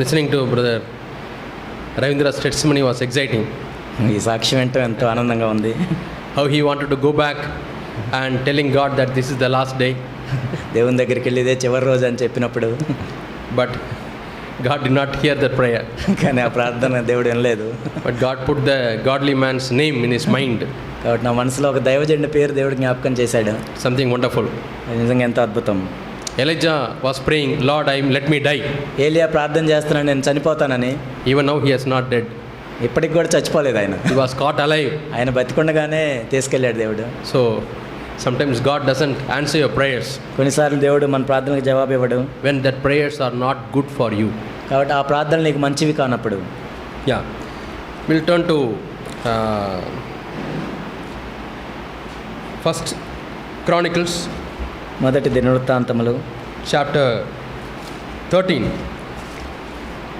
Listening to Brother Ravindra's testimony was exciting. ఈ సాక్ష్యం ఏంటో ఎంతో ఆనందంగా ఉంది. How he wanted to go back and telling God that this is the last day. దేవుని దగ్గరికి వెళ్ళి ఇదే చివరి రోజు అని చెప్పినప్పుడు, But God did not hear that prayer. కానీ ఆ ప్రార్థన దేవుడు వినలేదు. But God put the godly man's name in his mind. కాబట్టి నా మనసులో ఒక దైవజనుడి పేరు దేవుడు జ్ఞాపకం చేశాడు. Something wonderful. అది నిజంగా ఎంతో అద్భుతం. Elijah was praying, Lord, let me die. ఏలియా ప్రార్థన చేస్తున్నాడు, నేను చనిపోతానని. Even now he is not dead. ఇప్పటికి కూడా చచ్చిపోలేదు ఆయన. He was caught alive. ఆయన బతికుండగానే తీసుకెళ్ళాడు దేవుడు. So sometimes God doesn't answer your prayers కొన్నిసార్లు దేవుడు మన ప్రార్థనకు జవాబు ఇవ్వడు, when that prayers are not good for you. కాబట్టి ఆ ప్రార్థనలు నీకు మంచివి కానప్పుడు. Yeah. We'll turn to First Chronicles మొదటి దినవృత్తాంతములు chapter 13.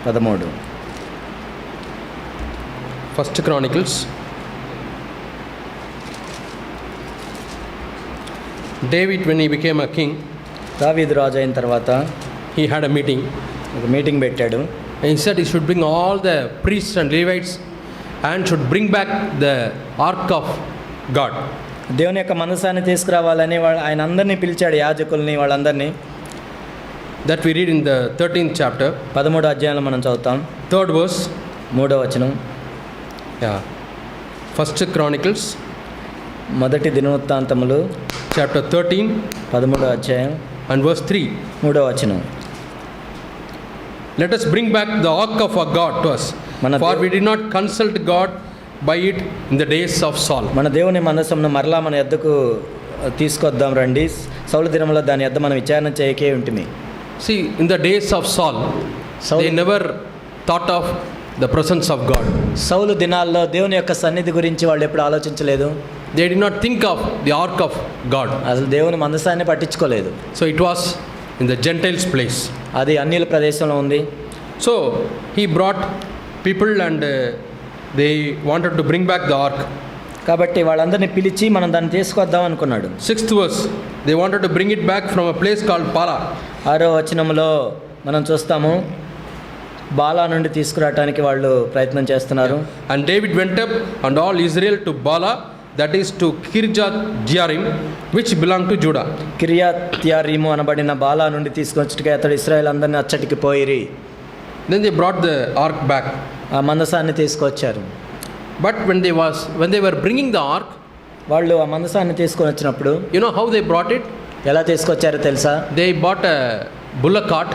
13. First Chronicles David, when he became a king, దావీదు రాజు అయిన తర్వాత he had a meeting. ఒక మీటింగ్ పెట్టాడు. And he said he should bring all the priests and Levites and should bring back the ark of God. దేవుని యొక్క మనసాన్ని తీసుకురావాలని ఆయన అందరినీ పిలిచాడు, యాజకుల్ని వాళ్ళందరినీ. That we read in the 13th chapter. 13వ అధ్యాయంలో మనం చదువుతాం. 3rd verse. 3వ వచనం. Yeah. First Chronicles. మొదటి దినవృత్తాంతములు chapter 13. 13వ అధ్యాయం. And verse 3. 3వ వచనం. Let us bring back the ark of our God to us, for we did not consult God by it in the days of Saul. మన దేవుని మనస్సును మరలా మన యొద్దకు తీసుకొద్దాం రండి, సౌలు దినములో దాని యొద్ద మనం విచారణ చేయకే ఉంటిమి. See, in the days of Saul, they never thought of the presence of God. సౌలు దినాల్లో దేవుని యొక్క సన్నిధి గురించి వాళ్ళు ఎప్పుడు ఆలోచించలేదు. They did not think of the ark of God. అసలు దేవుని మనసాన్ని పట్టించుకోలేదు. So it was in the Gentiles' place. అది అన్యుల ప్రదేశంలో ఉంది. So he brought people and they wanted to bring back the ark. కాబట్టి వాళ్ళందరినీ పిలిచి మనం దాన్ని తీసుకొద్దాం అనుకున్నాడు. 6th verse, they wanted to bring it back from a place called Bala. 6వ వచనంలో మనం చూస్తాము, బాలా నుండి తీసుకురావడానికి వాళ్ళు ప్రయత్నం చేస్తున్నారు. And David went up and all Israel to Bala, that is to Kirjath Jearim, which belonged to Judah. కిర్యాత్ Jearim అనబడిన బాలా నుండి తీసుకొచ్చుటకే అతడు ఇశ్రాయేల్ అందరినీ అచ్చటికి పోయిరి. Then they brought the ark back. ఆ మందసాన్ని తీసుకొచ్చారు. But when they were bringing the ark, వాళ్ళు ఆ మందసాన్ని తీసుకొని వచ్చినప్పుడు, you know how they brought it? ఎలా తీసుకొచ్చారో తెలుసా? They bought a bullock cart.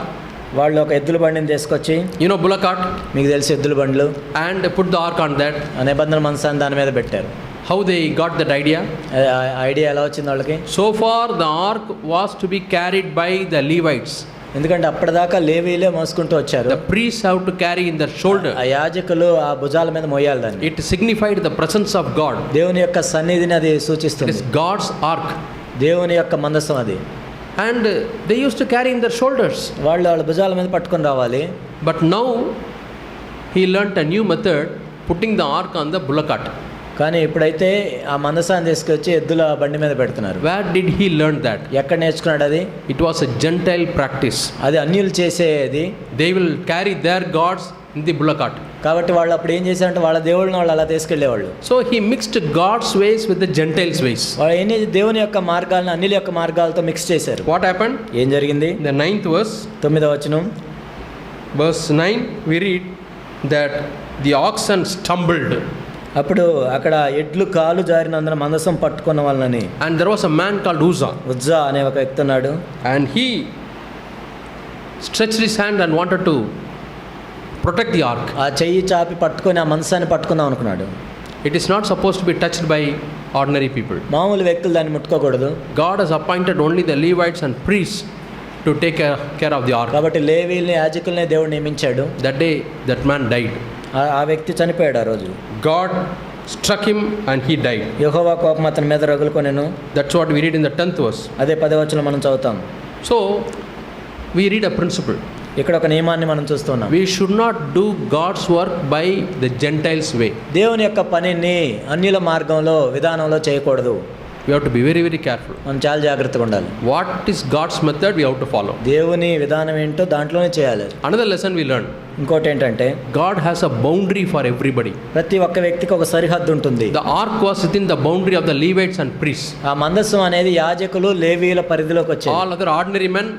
వాళ్ళు ఒక ఎద్దుల బండిని తీసుకొచ్చి, you know bullock cart, మీకు తెలిసి ఎద్దుల బండ్లు, and put the ark on that. ఆ నిబంధన మందసాన్ని దాని మీద పెట్టారు. How they got that idea? Idea ఎలా వచ్చింది వాళ్ళకి? So far the ark was to be carried by the Levites. ఎందుకంటే అప్పటిదాకా లేవీలే మోసుకుంటూ వచ్చారు. The priests have to carry in their shoulder. ఆ యాజకులు ఆ భుజాల మీద మోయాలి దాన్ని. It signified the presence of God. దేవుని యొక్క సన్నిధిని అది సూచిస్తుంది. It is God's ark. దేవుని యొక్క మందసం అది. And they used to carry in their shoulders. వాళ్ళ భుజాల మీద పట్టుకొని రావాలి. But now he learnt a new method, putting the ark on the bullock cart. కానీ ఇప్పుడైతే ఆ మందసాన్ని తీసుకొచ్చి ఎద్దుల బండి మీద పెడుతున్నారు. Where did he learn that? ఎక్కడ నేర్చుకున్నాడు అది? It was a Gentile practice. అది అన్యులు చేసేది. They will carry their gods in the bullock cart. కాబట్టి వాళ్ళు అప్పుడు ఏం చేశారంటే వాళ్ళ దేవుళ్ళని వాళ్ళు అలా తీసుకెళ్లేవాళ్ళు. So he mixed God's ways with the Gentiles' ways. వాళ్ళు ఏం దేవుని యొక్క మార్గాలను అన్యుల యొక్క మార్గాలతో మిక్స్ చేశారు. What happened? ఏం జరిగింది? The 9th verse. 9వ వచనం. Verse 9 we read that the oxen stumbled. అప్పుడు అక్కడ ఎడ్లు కాలు జారినందున మందసం పట్టుకున్న వాళ్ళని. And there was a man called Uzzah అనే ఒక వ్యక్తి ఉన్నాడు. And he stretched his hand and wanted to protect the ark. ఆ చెయ్యి చాపి పట్టుకొని ఆ మందసాన్ని పట్టుకుందాం అనుకున్నాడు. It is not supposed to be touched by ordinary people. మామూలు వ్యక్తులు దాన్ని ముట్టుకోకూడదు. God has appointed only the Levites and priests to take care of the ark. కాబట్టి లేవీల్ని యాజకుల్ని దేవుడు నియమించాడు. That day that man died. ఆ వ్యక్తి చనిపోయాడు ఆ రోజు. God struck him and he died. యెహోవా కోపం అతని మీద రగులుకొనెను. That's what we read in the 10th verse. అదే 10వ వచనం మనం చదువుతాం. So we read a principle. ఇక్కడ ఒక నియమాన్ని మనం చూస్తున్నాం. We should not do God's work by the Gentiles way. దేవుని యొక్క పనిని అన్యుల మార్గంలో విధానంలో చేయకూడదు. We have to be very, very careful. మనం చాలా జాగ్రత్తగా ఉండాలి. What is God's method, we have to follow. దేవుని విధానం ఏంటో దాంట్లోనే చేయాలి. Another lesson we learn. ఇంకోటి ఏంటంటే God has a boundary for everybody. ప్రతి ఒక్క వ్యక్తికి ఒక సరిహద్దు ఉంటుంది. The ark was within the boundary of the Levites and priests. ఆ మందస్సం అనేది యాజకులు లేవీయుల పరిధిలోకి వచ్చేది. All other ordinary men,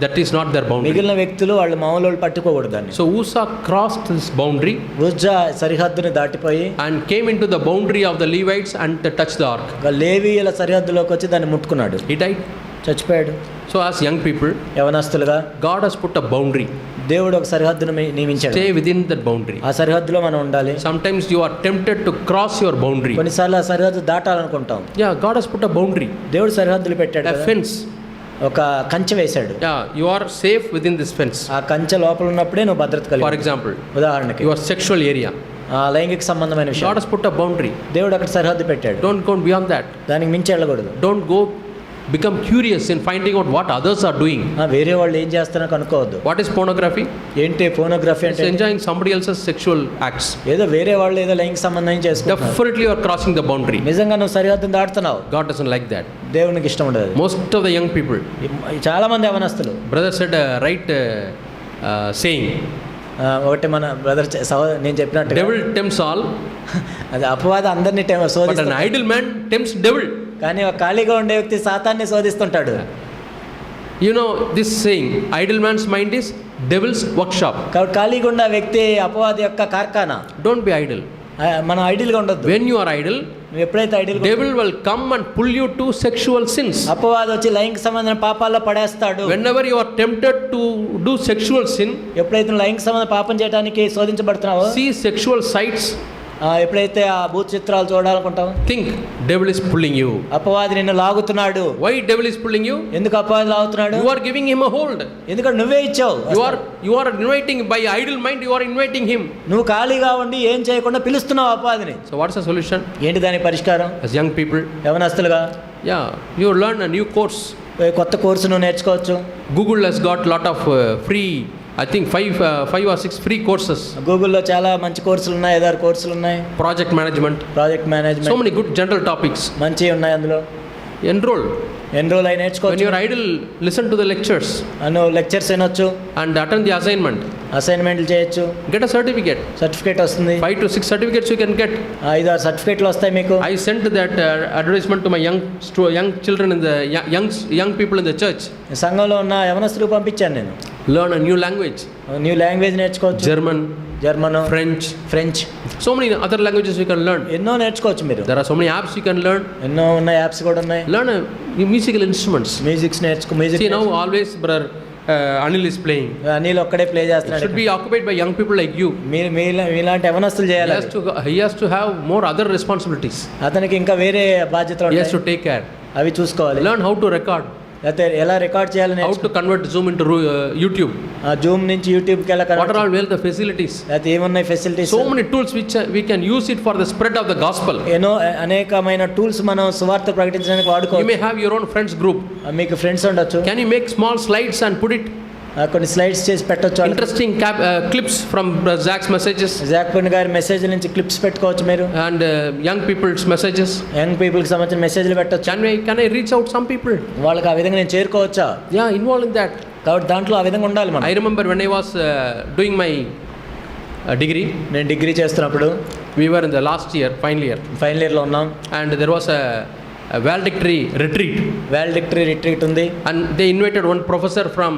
that is not their boundary. మిగిలిన వ్యక్తులు వాళ్ళు మామూలు వాళ్ళు పట్టుకోకూడదు దాన్ని. So Uzzah crossed this boundary Uzzah సరిహద్దుని దాటిపోయి and came into the boundary of the Levites and touched the ark. లేవీయుల సరిహద్దులోకి వచ్చి దాన్ని ముట్టుకున్నాడు. He died. చచ్చిపోయాడు. So as young people, యవనస్తులుగా God has put a boundary. దేవుడు ఒక సరిహద్దును నియమించాడు. Stay within that boundary. ఆ సరిహద్దులో మనం ఉండాలి. Sometimes you are tempted to cross your boundary. కొన్నిసార్లు ఆ సరిహద్దు దాటాలనుకుంటాం. Yeah, God has put a boundary. దేవుడు సరిహద్దులు పెట్టాడు A కదా. fence. ఒక కంచె వేశాడు. Yeah, you are safe within this fence. ఆ కంచె లోపల ఉన్నప్పుడే నువ్వు భద్రత For కలిగి. example, ఉదాహరణకి your sexual area. ఆ లైంగిక సంబంధమైన God విషయం has put a boundary. దేవుడు అక్కడ సరిహద్దు పెట్టాడు. Don't go beyond that. దానికి మించి వెళ్ళకూడదు. Don't go become curious in finding out what others are doing. వేరే వాళ్ళు ఏం చేస్తారో కనుక్కోవద్దు. What is pornography? ఏంటి ఫోనోగ్రఫీ It's అంటే? enjoying somebody else's sexual acts. ఏదో వేరే వాళ్ళు ఏదో లైంగిక సంబంధం చేసుకుంటారు. Definitely you are crossing the boundary. నిజంగా నువ్వు సరిహద్దును దాటుతున్నావు. God doesn't like that. దేవునికి ఇష్టం ఉండదు. Most of the young people, చాలా మంది యవనస్తులు brother said a right saying. ఒకటి మన బ్రదర్ నేను చెప్పినట్టు Devil tempts all, అది అపవాద అందరినీ but an శోధిస్తాడు. idle man tempts devil. కానీ ఒక ఖాళీగా ఉండే వ్యక్తి సాతాన్ని శోధిస్తుంటాడు. You know this saying, idle man's mind is devil's workshop. కాబట్టి ఖాళీగా ఉన్న వ్యక్తి అపవాది యొక్క కార్ఖానా. Don't be idle. మనం ఐడిల్గా ఉండొద్దు. When you are idle, నువ్వు ఎప్పుడైతే idol devil will come and pull you to sexual sins. అపవాది వచ్చి లైంగిక సంబంధమైన పాపాల్లో పడేస్తాడు. Whenever you are tempted to do sexual sin, ఎప్పుడైతే నువ్వు లైంగిక సంబంధ పాపం చేయడానికి శోధించబడుతున్నావో, see sexual sights, ఎప్పుడైతే ఆ భూత చిత్రాలు చూడాలనుకుంటావు, think devil is pulling you. అపవాది నిన్ను లాగుతున్నాడు. Why devil is pulling you? ఎందుకు అపవాది లాగుతున్నాడు? You are giving him a hold. ఎందుకంటే నువ్వే ఇచ్చావు. You are inviting, by idle mind you are inviting him. నువ్వు ఖాళీగా ఉండి ఏం చేయకుండా పిలుస్తున్నావు అపవాదిని. So what is the solution? ఏంటి దాని పరిష్కారం? As young people, యవనస్తులుగా yeah, you learn a new course. కొత్త కోర్సు నువ్వు నేర్చుకోవచ్చు. Google has got lot of free, I think 5 or 6 free courses. గూగుల్లో చాలా మంచి కోర్సులు ఉన్నాయి. 5-6 కోర్సులు ఉన్నాయి. Project management, project so management many good general topics. మంచివి ఉన్నాయి అందులో. Enroll. ఎన్రోల్ అయి When నేర్చుకోవచ్చు. you are idle, listen to the lectures నువ్వు లెక్చర్స్ వినొచ్చు. and attend the assignment. అసైన్మెంట్లు చేయొచ్చు. Get a certificate. సర్టిఫికేట్ వస్తుంది. 5 to 6 certificates you can get. 5-6 సర్టిఫికేట్లు వస్తాయి మీకు. I sent that advertisement to my young children in the young people in the church. సంఘంలో ఉన్న యవనస్తులకు పంపించాను నేను. Learn a new language. New language నేర్చుకోవచ్చు. German, German, French. So many other languages you can learn. ఎన్నో నేర్చుకోవచ్చు మీరు. There are so many apps you can learn. ఎన్నో ఉన్న యాప్స్ కూడా ఉన్నాయి. Learn musical instruments. Music See now always brother Anil is playing. Anil ఒక్కడే play It చేస్తున్నాడు. should be occupied by young people like you. మీలాంటి యవనస్తులు He చేయాలి. has to have more other responsibilities. అతనికి ఇంకా వేరే బాధ్యతలు He has to ఉంటాయి. take care. అవి చూసుకోవాలి. Learn how to record. అయితే ఎలా రికార్డ్ చేయాలని, How to convert Zoom into YouTube. Zoom నుంచి యూట్యూబ్కి ఎలా What are all well the facilities? అయితే ఏమున్నాయి facilities. So many tools which we can use it for the spread of the gospel. ఎన్నో అనేకమైన టూల్స్ మనం సువార్త ప్రకటించడానికి You వాడుకోవచ్చు. may have your own friends group. మీకు ఫ్రెండ్స్ ఉండొచ్చు. Can you make small slides and put it కొన్ని slides చేసి పెట్టొచ్చు. interesting clips from Zach's messages జాక్పన్ గారి మెసేజ్ నుంచి క్లిప్స్ పెట్టుకోవచ్చు మీరు. and young people's messages? Young పీపుల్కి సంబంధించిన మెసేజ్లు పెట్టొచ్చు. Can I reach out some people? వాళ్ళకి ఆ విధంగా నేను చేరుకోవచ్చా? Yeah, involved in that. కాబట్టి దాంట్లో ఆ విధంగా ఉండాలి మనం. I remember when I was doing my degree, నేను డిగ్రీ చేస్తున్నప్పుడు we were in the last year, final year, final ఇయర్లో ఉన్నాం. and there was a valedictory retreat, valedictory retreat ఉంది. and they invited one professor from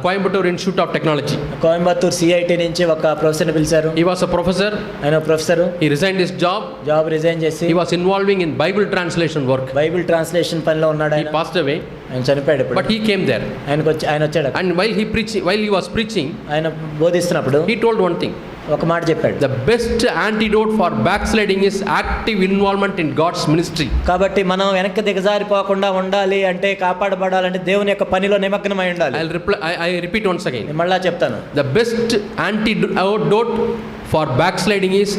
Coimbatore Institute of Technology. Coimbatore CIT నుంచి ఒక ప్రొఫెసర్ని పిలిచారు. He was a professor. ఆయన professor. He resigned his job. Job resign చేసి He was involving in Bible translation work. Bible translation పనిలో ఉన్నాడు. He ఆయన passed away, ఆయన చనిపోయాడు ఇప్పుడు. but he came there. ఆయన వచ్చాడు. And while he was preaching, ఆయన బోధిస్తున్నప్పుడు he told one thing. ఒక మాట చెప్పాడు. The best antidote for backsliding is active involvement in God's ministry. కాబట్టి మనం వెనక్కి దిగజారిపోకుండా ఉండాలి అంటే, కాపాడబడాలంటే దేవుని యొక్క పనిలో నిమగ్నమై ఉండాలి. I repeat once again. నేను మళ్ళా చెప్తాను. The best antidote for backsliding is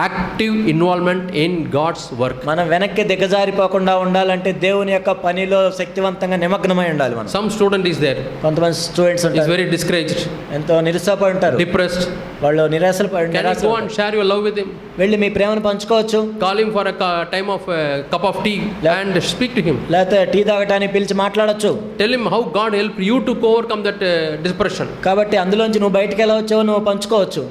active involvement in God's work. మనం వెనక్కి దిగజారిపోకుండా ఉండాలంటే దేవుని యొక్క పనిలో శక్తివంతంగా నిమగ్నమై ఉండాలి మనం. Some student is there, కొంతమంది స్టూడెంట్స్ is ఉంటారు very discouraged, ఎంతో నిరుత్సాహపడి ఉంటారు, depressed. వాళ్ళు నిరాశలు పడి Can you go and share your love with him? వెళ్ళి మీ ప్రేమను పంచుకోవచ్చు, Call him for a time of cup of tea and speak to him. లేకపోతే టీ తాగటానికి పిలిచి మాట్లాడొచ్చు. Tell him how God helped you to overcome that depression. కాబట్టి అందులోంచి నువ్వు బయటకు ఎలా వచ్చావో నువ్వు పంచుకోవచ్చు.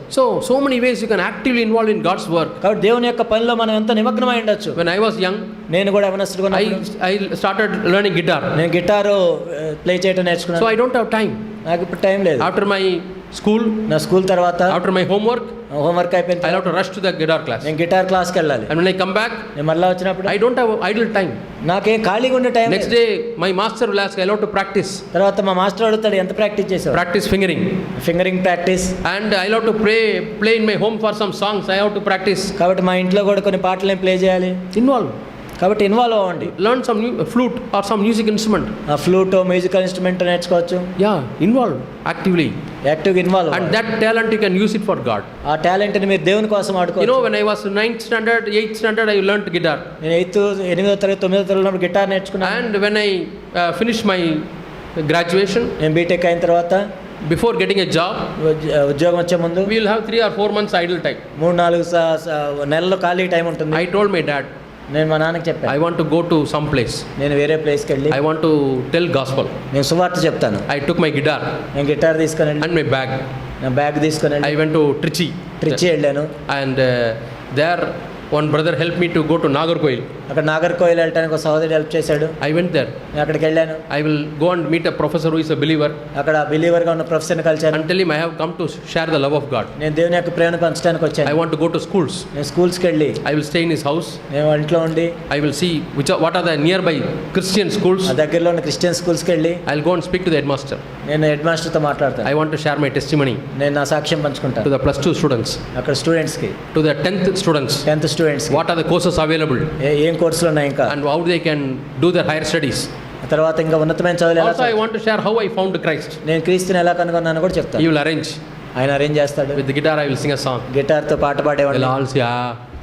So many ways you can actively involve in God's work. కాబట్టి దేవుని యొక్క పనిలో మనం ఎంత నిమగ్నమై ఉండొచ్చు. When I was young, నేను కూడా యవనస్తుడుగా I started learning guitar. నేను గిటారు ప్లే చేయడం నేర్చుకున్నాను. So I don't have time. నాకు ఇప్పుడు టైం లేదు. After my school, నా స్కూల్ తర్వాత after my homework, హోంవర్క్ అయిపోయిన I have to rush to the guitar class. నేను గిటార్ క్లాస్కి వెళ్ళాలి. And when I come back, నేను మళ్ళీ వచ్చినప్పుడు I don't have idle time. నాకేం ఖాళీగా ఉండే time Next day, my master will ask, I have to practice. తర్వాత మా మాస్టర్ అడుగుతాడు ఎంత ప్రాక్టీస్ చేసావు. Practice fingering. Fingering practice. And I have to play in my home for some songs. I have to practice. కాబట్టి మా ఇంట్లో కూడా కొన్ని పాటలు ప్లే చేయాలి. Involve. కాబట్టి ఇన్వాల్వ్ అవ్వండి. Learn some new flute or some music instrument. ఆ ఫ్లూట్ మ్యూజికల్ ఇన్స్ట్రుమెంట్ నేర్చుకోవచ్చు. Yeah, involve actively. యాక్టివ్గా involve. And that talent you can use it for God. ఆ టాలెంట్ని మీరు దేవుని కోసం You ఆడుకోవచ్చు. know, when I was 9th standard, 8th standard, I learned guitar. నేను 8వ తరగతి 9వ తరగతి ఉన్నప్పుడు గిటార్ నేర్చుకున్నాను. And when I finished my graduation, నేను బీటెక్ అయిన తర్వాత before getting a job, ఉద్యోగం వచ్చే ముందు we will have 3 or 4 months idle time. 3-4 నెలలు ఖాళీ టైం ఉంటుంది. I told my dad, నేను మా నాన్నకి చెప్పాను, I want to go to some place. నేను వేరే ప్లేస్కి వెళ్ళి I want to tell gospel. నేను సువార్త చెప్తాను. I took my guitar నేను గిటార్ తీసుకొని వెళ్ళి and my bag. నా బ్యాగ్ తీసుకొని వెళ్ళి I went to Trichy. Trichy వెళ్ళాను. And there one brother helped me to go to Nagarkoil. అక్కడ నాగర్కోయిల్ వెళ్ళటానికి ఒక సహోదరుడు హెల్ప్ చేశాడు. I went there. నేను అక్కడికి వెళ్ళాను. I will go and meet a professor who is a believer అక్కడ బిలీవర్గా ఉన్న ప్రొఫెసర్ని కలిశాను. and tell him I have come to share the love of God. నేను దేవుని యొక్క ప్రేమను పంచడానికి I వచ్చాను. want to go to schools. నేను స్కూల్స్కి వెళ్ళి I will stay in his house. నేను వాళ్ళ ఇంట్లో ఉండి I will see what are the nearby Christian schools. ఆ దగ్గరలో ఉన్న క్రిస్టియన్ స్కూల్స్కి వెళ్ళి I'll go and speak to the headmaster. నేను హెడ్ మాస్టర్తో మాట్లాడతాను. I want to share my testimony నేను నా సాక్ష్యం to పంచుకుంటాను the +2 students, అక్కడ స్టూడెంట్స్కి, to the 10th students. 10th స్టూడెంట్స్కి What are the courses available ఏం కోర్సులు ఉన్నాయి ఇంకా, and how they can do their higher studies. ఆ తర్వాత ఇంకా ఉన్నతమైన చదువులు ఎలా Also, I want to share how I found Christ. నేను క్రీస్తుని ఎలా కనుగొన్నాను కూడా చెప్తాను. He will arrange. ఆయన అరేంజ్ చేస్తాడు. With the guitar, I will sing a song. గిటార్తో పాట They'll పాడేవాళ్ళు, all say,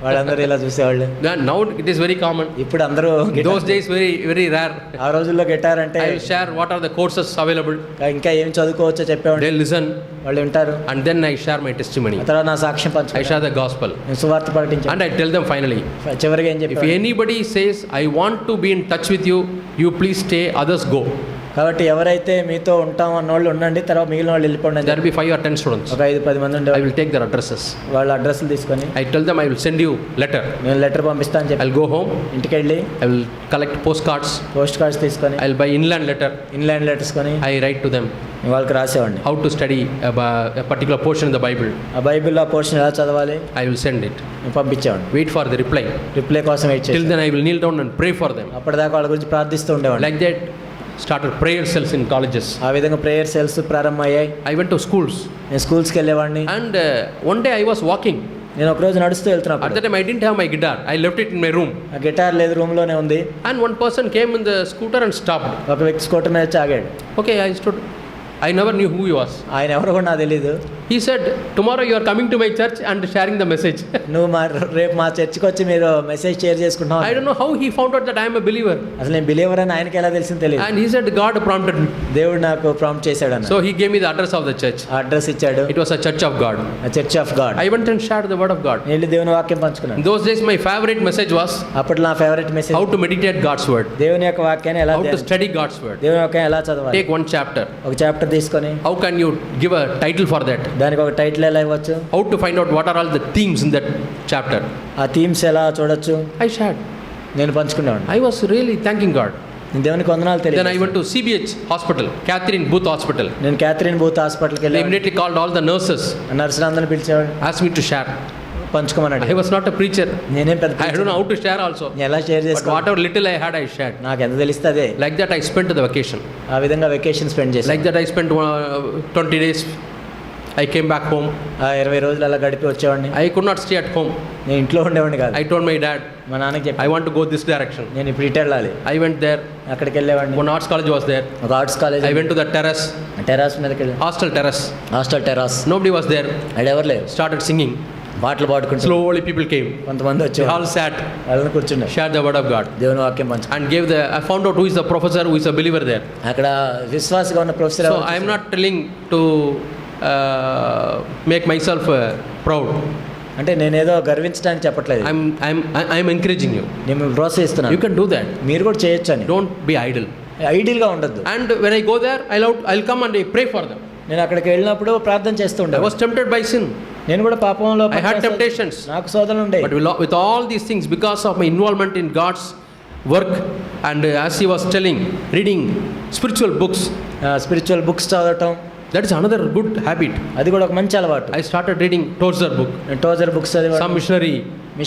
వాళ్ళందరూ ఇలా చూసేవాళ్ళు. Now it is very common. ఇప్పుడు అందరూ Those days, very, very rare. ఆ రోజుల్లో గిటార్ అంటే I will share what are the courses available. ఇంకా ఏం చదువుకోవచ్చో చెప్పేవాళ్ళు. They'll listen, వాళ్ళు వింటారు. and then I share my testimony. ఆ తర్వాత నా సాక్ష్యం I పంచుకుంటాను. share the gospel. నేను సువార్త ప్రకటించాను. And I tell them finally, చివరిగా ఏం if చెప్పాను, anybody says, I want to be in touch with you, you please stay, others go. కాబట్టి ఎవరైతే మీతో ఉంటాం అన్నోళ్ళు ఉండండి, తర్వాత మిగిలిన వాళ్ళు వెళ్ళిపోండి అని There will be 5 or 10 students. ఒక 5-10 మంది I ఉండేవాళ్ళు. will take their addresses. వాళ్ళ అడ్రస్లు తీసుకొని I tell them I will send you letter. నేను లెటర్ పంపిస్తాను అని చెప్పి I'll go home. ఇంటికి వెళ్ళి I will collect postcards. Post cards తీసుకొని I'll buy inland letter. Inland letters కొని I write to them వాళ్ళకి రాసేవాడిని. how to study a particular portion in the Bible. ఆ బైబిల్లో ఆ పోర్షన్ ఎలా చదవాలి I will send it. నేను పంపించేవాడిని. Wait for the reply. Reply కోసం వెయిట్ Till చేసి then I will kneel down and pray for them. అప్పటిదాకా వాళ్ళ గురించి ప్రార్థిస్తూ ఉండేవాడిని. Like that, started prayer cells in colleges. ఆ విధంగా ప్రేయర్ సెల్స్ ప్రారంభమయ్యాయి. I went to schools. నేను స్కూల్స్కి వెళ్ళేవాడిని. And one day I was walking. నేను ఒకరోజు నడుస్తూ At వెళ్తున్నప్పుడు that time I didn't have my guitar. I left it in my room. ఆ గిటార్ లేదు, రూమ్లోనే ఉంది. And one person came in the scooter and stopped. ఒక వ్యక్తి స్కూటర్ మీద వచ్చి ఆగాడు. Okay, I stood. I never knew who he was. ఆయన ఎవరు కూడా నాకు తెలీదు. He said, tomorrow you are coming to my church and sharing the message. నువ్వు రేపు మా చర్చికి వచ్చి మీరు మెసేజ్ షేర్ చేసుకుంటున్నావు. I don't know how he found out that I am a believer. అసలు నేను బిలీవర్ అని ఆయనకి ఎలా తెలిసింది తెలియదు. And he said, God prompted me. దేవుడు నాకు ప్రాంప్ట్ చేశాడు అన్న. So he gave me the address of the church. ఆ అడ్రస్ ఇచ్చాడు. It was a church of God. ఆ church of God. I went and shared the word of God. నేను వెళ్ళి దేవుని వాక్యం In పంచుకున్నాను. those days, my favorite message was అప్పుడు నా favourite message how to meditate God's word, దేవుని యొక్క వాక్యాన్ని ఎలా how to study God's word. దేవుని వాక్యం ఎలా చదవాలి. Take one chapter. ఒక చాప్టర్ తీసుకొని How can you give a title for that? దానికి ఒక టైటిల్ ఎలా ఇవ్వచ్చు, How to find out what are all the themes in that chapter? ఆ థీమ్స్ ఎలా చూడొచ్చు, I shared. నేను పంచుకునేవాడిని. I was really thanking God. నేను దేవునికి వందనాలు Then I తెలియదు. went to CBH hospital, Catherine Booth Hospital. నేను క్యాథరిన్ బూత్ హాస్పిటల్కి They వెళ్ళి immediately called all the nurses, నర్సులందరినీ పిలిచేవాడు, asked me to share. పంచుకోమన్నాడు. I was not a preacher. నేనేం పెద్ద I don't know how to share also. నేను ఎలా share But చేసుకోవాలి, whatever little I had, I shared. నాకు ఎంత తెలిస్తే అదే. Like that, I spent the vacation. ఆ విధంగా వెకేషన్ స్పెండ్ చేశాను. Like that, I spent 20 days. I came back home. ఆ 20 రోజులు అలా గడిపి వచ్చేవాడిని. I could not stay at home. నేను ఇంట్లో ఉండేవాడిని కాదు. I told my dad, మా నాన్నకి చెప్పి I want to go this direction. నేను ఇప్పుడు ఇటు వెళ్ళాలి. I went there. అక్కడికి వెళ్ళేవాడిని. One arts college was there. ఒక arts college. I went to the terrace, టెరాస్ మీదకి వెళ్ళి, hostel terrace. Hostel టెరాస్. Nobody was there. అక్కడ ఎవరు లేరు. Started singing. పాటలు పాడుకుంటూ Slowly people came. కొంతమంది They వచ్చేవారు, all sat, వాళ్ళని కూర్చుండే shared the word of God, దేవుని వాక్యం పంచు. and gave the. I found out who is the professor, who is a believer there. అక్కడ విశ్వాసగా ఉన్న professor So I am not telling to make myself proud. అంటే నేనేదో గర్వించడానికి చెప్పట్లేదు, I'm encouraging you. నేను మిమ్మల్ని ప్రోత్సహిస్తున్నాను, You can do that. మీరు కూడా చేయొచ్చు అని. Don't be idle. ఐడియల్గా ఉండద్దు. And when I go there, I'll come and I pray for them. నేను అక్కడికి వెళ్ళినప్పుడు ప్రార్థన చేస్తూ I ఉండే, was tempted by sin. నేను కూడా పాపంలో I had temptations. నాకు శోధనలు ఉండే. But with all these things, because of my involvement in God's work, and as he was telling, reading spiritual books, spiritual books చదవటం, that is another good habit. అది కూడా ఒక మంచి అలవాటు. I started reading Tozer book, నేను Tozer books చదివాను, some missionary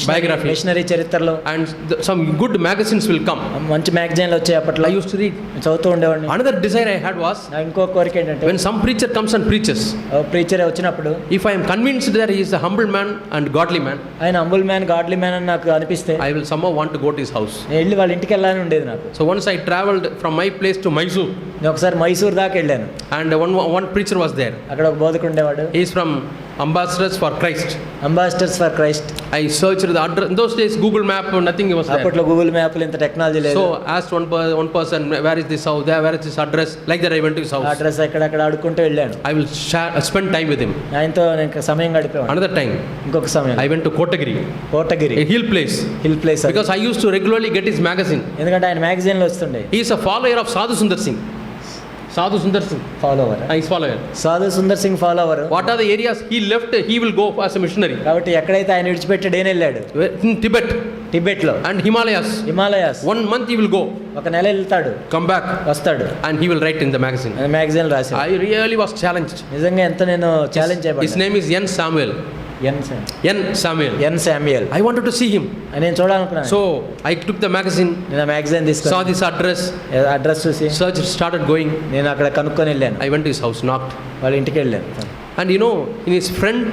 biography, machinery చరిత్రలో, and some good magazines will come. మంచి మ్యాగజైన్లు వచ్చాయి అప్పట్లో, I used to read. నేను చదువుతూ ఉండేవాడిని. Another desire I had was, నా ఇంకో కోరిక ఏంటంటే, when some preacher comes and preaches, preacher వచ్చినప్పుడు if I am convinced that he is a humble man and godly man, ఆయన హంబుల్ మ్యాన్ గాడ్లీ మ్యాన్ అని నాకు అనిపిస్తే I will somehow want to go to his house. నేను వెళ్ళి వాళ్ళ ఇంటికి వెళ్ళాలని ఉండేది నాకు. So once I traveled from my place to Mysore, నేను ఒకసారి మైసూర్ దాకా వెళ్ళాను, and one preacher was there. అక్కడ ఒక బోధకుడు ఉండేవాడు. He is from Ambassadors for Christ. Ambassadors for Christ. I searched the address. In those days, Google Map, nothing was there. అప్పట్లో Google మ్యాప్లు ఇంత టెక్నాలజీ లేదు. So asked one person, where is this house? There, where is this address? Like that, I went to his house. Address ఎక్కడెక్కడ అడుక్కుంటూ వెళ్ళాను. I will spend time with him. ఆయనతో నేను సమయం గడిపేవాడు. Another time, ఇంకొక సమయం I went to Kotagiri, Kotagiri, a hill place, hill place, because I used to regularly get his magazine. ఎందుకంటే ఆయన మ్యాగజైన్లు వస్తుండే. He is a follower of Sadhu Sundar Singh. Sadhu Sundar Singh. Follower, He is follower. సాధు Sundar Singh follower. What are the areas he left? He will go as a missionary. కాబట్టి ఎక్కడైతే ఆయన విడిచిపెట్టాడు ఏం వెళ్ళాడు, In Tibet టిబెట్లో and Himalayas. Himalayas. 1 month he will go, ఒక నెల వెళ్తాడు, come back, వస్తాడు, and he will write in the magazine. ఆయన మ్యాగజైన్ రాశాడు. I really was challenged. నిజంగా ఎంత నేను ఛాలెంజ్ His చేయబడ్డా. name is N. Samuel. N Samuel. Samuel. I wanted to see him. నేను చూడాలనుకున్నాను. So I took the magazine, నేను ఆ magazine saw తీసుకొని this address, అడ్రస్ చూసి searched, started going. నేను అక్కడ కనుక్కొని వెళ్ళాను. I went to his house, knocked. వాళ్ళ ఇంటికి వెళ్ళాను. And you know, in his front,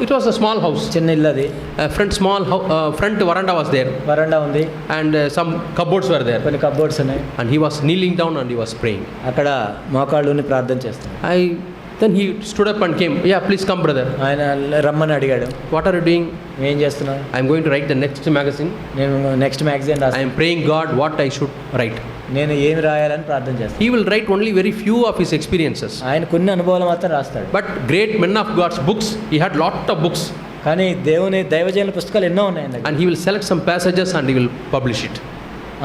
it was a small house. చిన్న ఇల్లు అది, Front veranda was there. వరండా ఉంది, And some cupboards were there. కొన్ని కబోర్డ్స్ ఉన్నాయి. And he was kneeling down and he was praying. అక్కడ మోకాళ్ళుని ప్రార్థన చేస్తాను. Then he stood up and came. Yeah, please come, brother. ఆయన రమ్మని అడిగాడు. What are you doing? ఏం చేస్తున్నావు? I'm going to write the next magazine. నేను నెక్స్ట్ మ్యాగజైన్ I రాస్తాను. am praying God what I should write. నేను ఏమి రాయాలని ప్రార్థన చేస్తాను. He will write only very few of his experiences. ఆయన కొన్ని అనుభవాలు మాత్రం రాస్తాడు. But great men of God's books, he had lot of books. కానీ దేవుని దైవజనుల పుస్తకాలు ఎన్నో ఉన్నాయి ఆయన దగ్గర. And he will select some passages and he will publish it.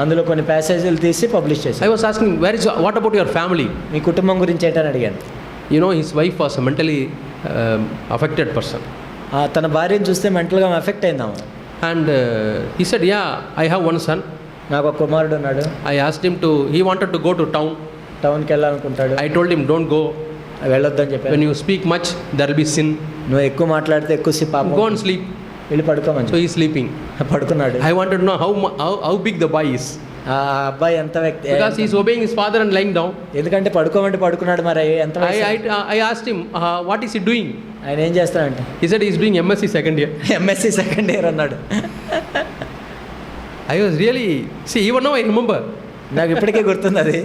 అందులో కొన్ని ప్యాసేజీలు తీసి పబ్లిష్ I చేశాను. was asking, what about your family? మీ కుటుంబం గురించి ఏంటని అడిగాను. You know, his wife was a mentally affected person. తన భార్యను చూస్తే మెంటల్గా effect అయిందాము. And he said, yeah, I have one son. నాకు ఒక కుమారుడు ఉన్నాడు. I asked him he wanted to go to town. టౌన్కి వెళ్ళాలనుకుంటాడు. I told him, don't go. వెళ్ళొద్దని చెప్పాను. When you speak much, there will be sin. నువ్వు ఎక్కువ మాట్లాడితే ఎక్కువ పాపం. Go and sleep. వెళ్ళి పడుకోమని. So he is sleeping. పడుకున్నాడు. I wanted to know how big the boy is. ఆ అబ్బాయి ఎంత వ్యక్తి, Because he is obeying his father and lying down. ఎందుకంటే పడుకోమంటే పడుకున్నాడు. మరి ఎంత వయసు? I asked him, what is he doing? ఆయన ఏం చేస్తాడంటే, He said he is doing MSc second year. MSc second year అన్నాడు. I was really, even now I remember. నాకు ఇప్పటికే గుర్తుంది అది.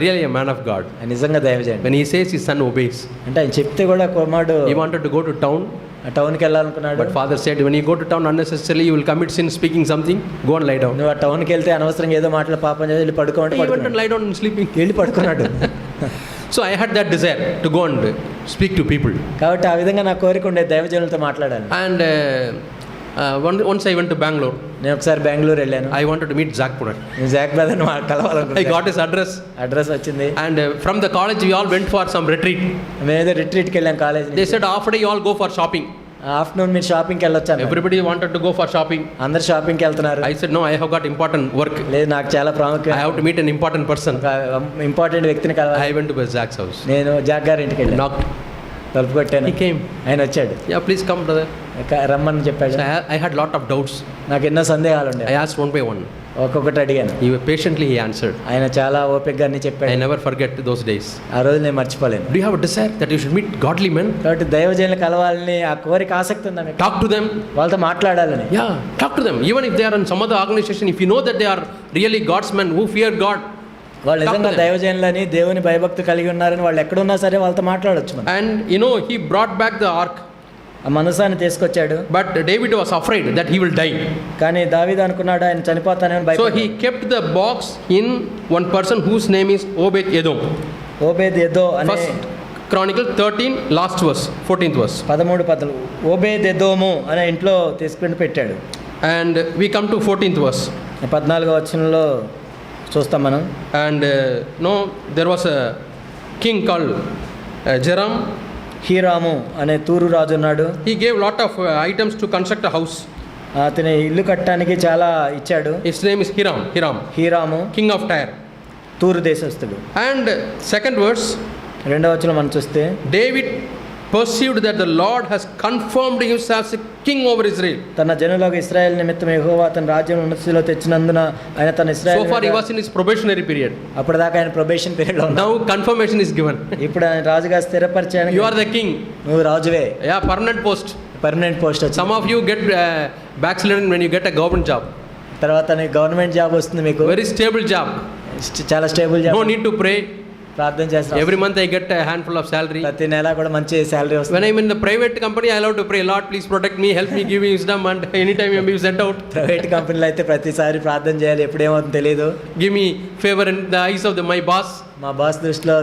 Really a man of God. ఆయన నిజంగా దైవజనుడు. When he says his son obeys. అంటే ఆయన చెప్తే కూడా కుమారుడు He wanted to go to town. టౌన్కి వెళ్ళాలనుకున్నాడు. But father said, when you go to town unnecessarily, you will commit sin speaking something. Go and lie down. నువ్వు ఆ టౌన్కి వెళ్తే అనవసరంగా ఏదో మాటలు పాపం చేసి వెళ్ళి పడుకోమంటే He went and పడుకున్నాడు. lie down and sleeping. వెళ్ళి పడుకున్నాడు. So I had that desire to go and speak to people. కాబట్టి ఆ విధంగా నా కోరిక ఉండేది, దైవజనులతో మాట్లాడాలి. And once I went to Bangalore. నేను ఒకసారి బెంగళూరు వెళ్ళాను. I wanted to meet Zach Purat. నేను జాక్ బ్రదర్ని I కలవాలనుకున్నాను. got his address. అడ్రస్ వచ్చింది. And from the college, we all went for some retreat. మేమేదో రిట్రీట్కి వెళ్ళాం college. They said, after you all go for shopping. Afternoon మీరు షాపింగ్కి వెళ్ళొచ్చాను. Everybody wanted to go for shopping. అందరు షాపింగ్కి వెళ్తున్నారు. I said, no, I have got important work. లేదు, నాకు చాలా ప్రాముఖ్యం. I have to meet an important person. ఒక ఇంపార్టెంట్ వ్యక్తిని కలవాలి. I went to Zach's house. నేను జాక్ గారి ఇంటికి వెళ్ళాను. Knocked. తలుపు కొట్టాను. He came. ఆయన వచ్చాడు. Yeah, please come, brother. రమ్మని చెప్పాడు. So I had lot of doubts. నాకు ఎన్నో సందేహాలు ఉండే. I asked one by one. ఒక్కొక్కటి అడిగాను. Patiently he answered. ఆయన చాలా ఓపికగా అన్ని చెప్పాడు. I never forget those days. ఆ రోజు నేను మర్చిపోలేను. Do you have a desire that you should meet godly men? కాబట్టి దైవజనులు కలవాలని ఆ కోరిక ఆసక్తి ఉందా మీకు? Talk to them. వాళ్ళతో మాట్లాడాలని. Yeah, talk to them. Even if they are in some other organization, if you know that they are really God's men who fear God. వాళ్ళు నిజంగా దైవజనులని, దేవుని భయభక్తి కలిగి ఉన్నారని వాళ్ళు ఎక్కడున్నా సరే వాళ్ళతో మాట్లాడొచ్చు మనం. And he brought back the ark. ఆ మనసాన్ని తీసుకొచ్చాడు. But David was afraid that he will die. కానీ దావీదు అనుకున్నాడు ఆయన చనిపోతానని So భయపడ్డాడు. he kept the box in one person whose name is Obed Edom. ఓబేద్ ఎదో అనే First Chronicle 13, last verse, 14th verse. 13 ఓబేద్ ఎదోము అనే ఇంట్లో తీసుకుని పెట్టాడు. And we come to 14th verse. 14వ వచనంలో చూస్తాం మనం. And no, there was a king called Joram. Hiram అనే తూరు రాజు ఉన్నాడు. He gave lot of items to construct a house. అతని ఇల్లు కట్టడానికి చాలా ఇచ్చాడు. His name is Hiram. Hiram King of Tyre. తూరు దేశస్థుడు. And second verse, 2వ వచనం మనం చూస్తే David perceived that the Lord has confirmed himself as a king over Israel. తన జనులకు ఇశ్రాయేల్ నిమిత్తం యెహోవా తన రాజ్యం ఉన్నతిలో తెచ్చినందున ఆయన తన So Israel far he was in his probationary period. అప్పటిదాకా ఆయన ప్రొబేషన్ పీరియడ్ లో ఉన్నాడు. Now confirmation is given. ఇప్పుడు ఆయన రాజుగా స్థిరపరిచాను. You are the king. నువ్వు రాజువే. Yeah, permanent post. Permanent post వచ్చింది. Some of you get backslidden when you get a government job. తర్వాత నీకు గవర్నమెంట్ జాబ్ వస్తుంది, మీకు Very stable job. చాలా stable No job. need to pray. ప్రార్థన చేస్తాం. Every month I get a handful of salary. ప్రతి నెల కూడా మంచి శాలరీ వస్తుంది. When I'm in the private company, I love to pray, Lord, please protect me, help me, give me wisdom, and anytime I'm being sent out, private కంపెనీలో అయితే ప్రతిసారి ప్రార్థన చేయాలి, ఎప్పుడు ఏమవుతుందో తెలియదు. give me favor in the eyes of my boss. మా boss దృష్టిలో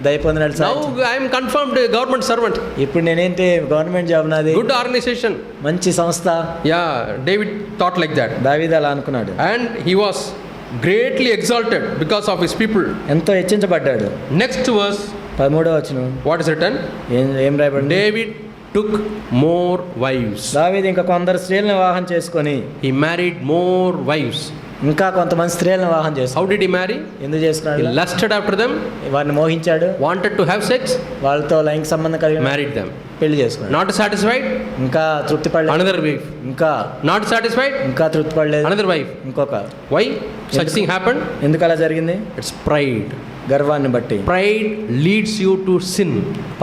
దయ పొందినట్టు Now I am confirmed government servant. ఇప్పుడు నేనేంటి గవర్నమెంట్ జాబ్ నాది, Good organization. మంచి సంస్థ. Yeah, David thought like that. దావీదు అలా అనుకున్నాడు. And he was greatly exalted because of his people. ఎంతో హెచ్చించబడ్డాడు. Next verse, 13వ వచనం what is written? ఏం రాయబడింది? David took more wives. దావీదు ఇంకా కొందరు స్త్రీలను వివాహం చేసుకొని He married more wives. ఇంకా కొంతమంది స్త్రీలను వివాహం How చేసుకున్నాడు. did he marry? ఎందుకు He చేసుకున్నాడు? lusted after them, వారిని మోహించాడు, wanted to have sex, వాళ్ళతో లైంగిక సంబంధం కలిగి married them. పెళ్లి చేసుకున్నాడు. Not satisfied, ఇంకా తృప్తి పడలేదు. another wife. ఇంకా Not satisfied, ఇంకా తృప్తి పడలేదు. another wife. ఇంకొక. Why such thing happened? ఎందుకు అలా జరిగింది? It's pride. గర్వాన్ని బట్టి. Pride leads you to sin.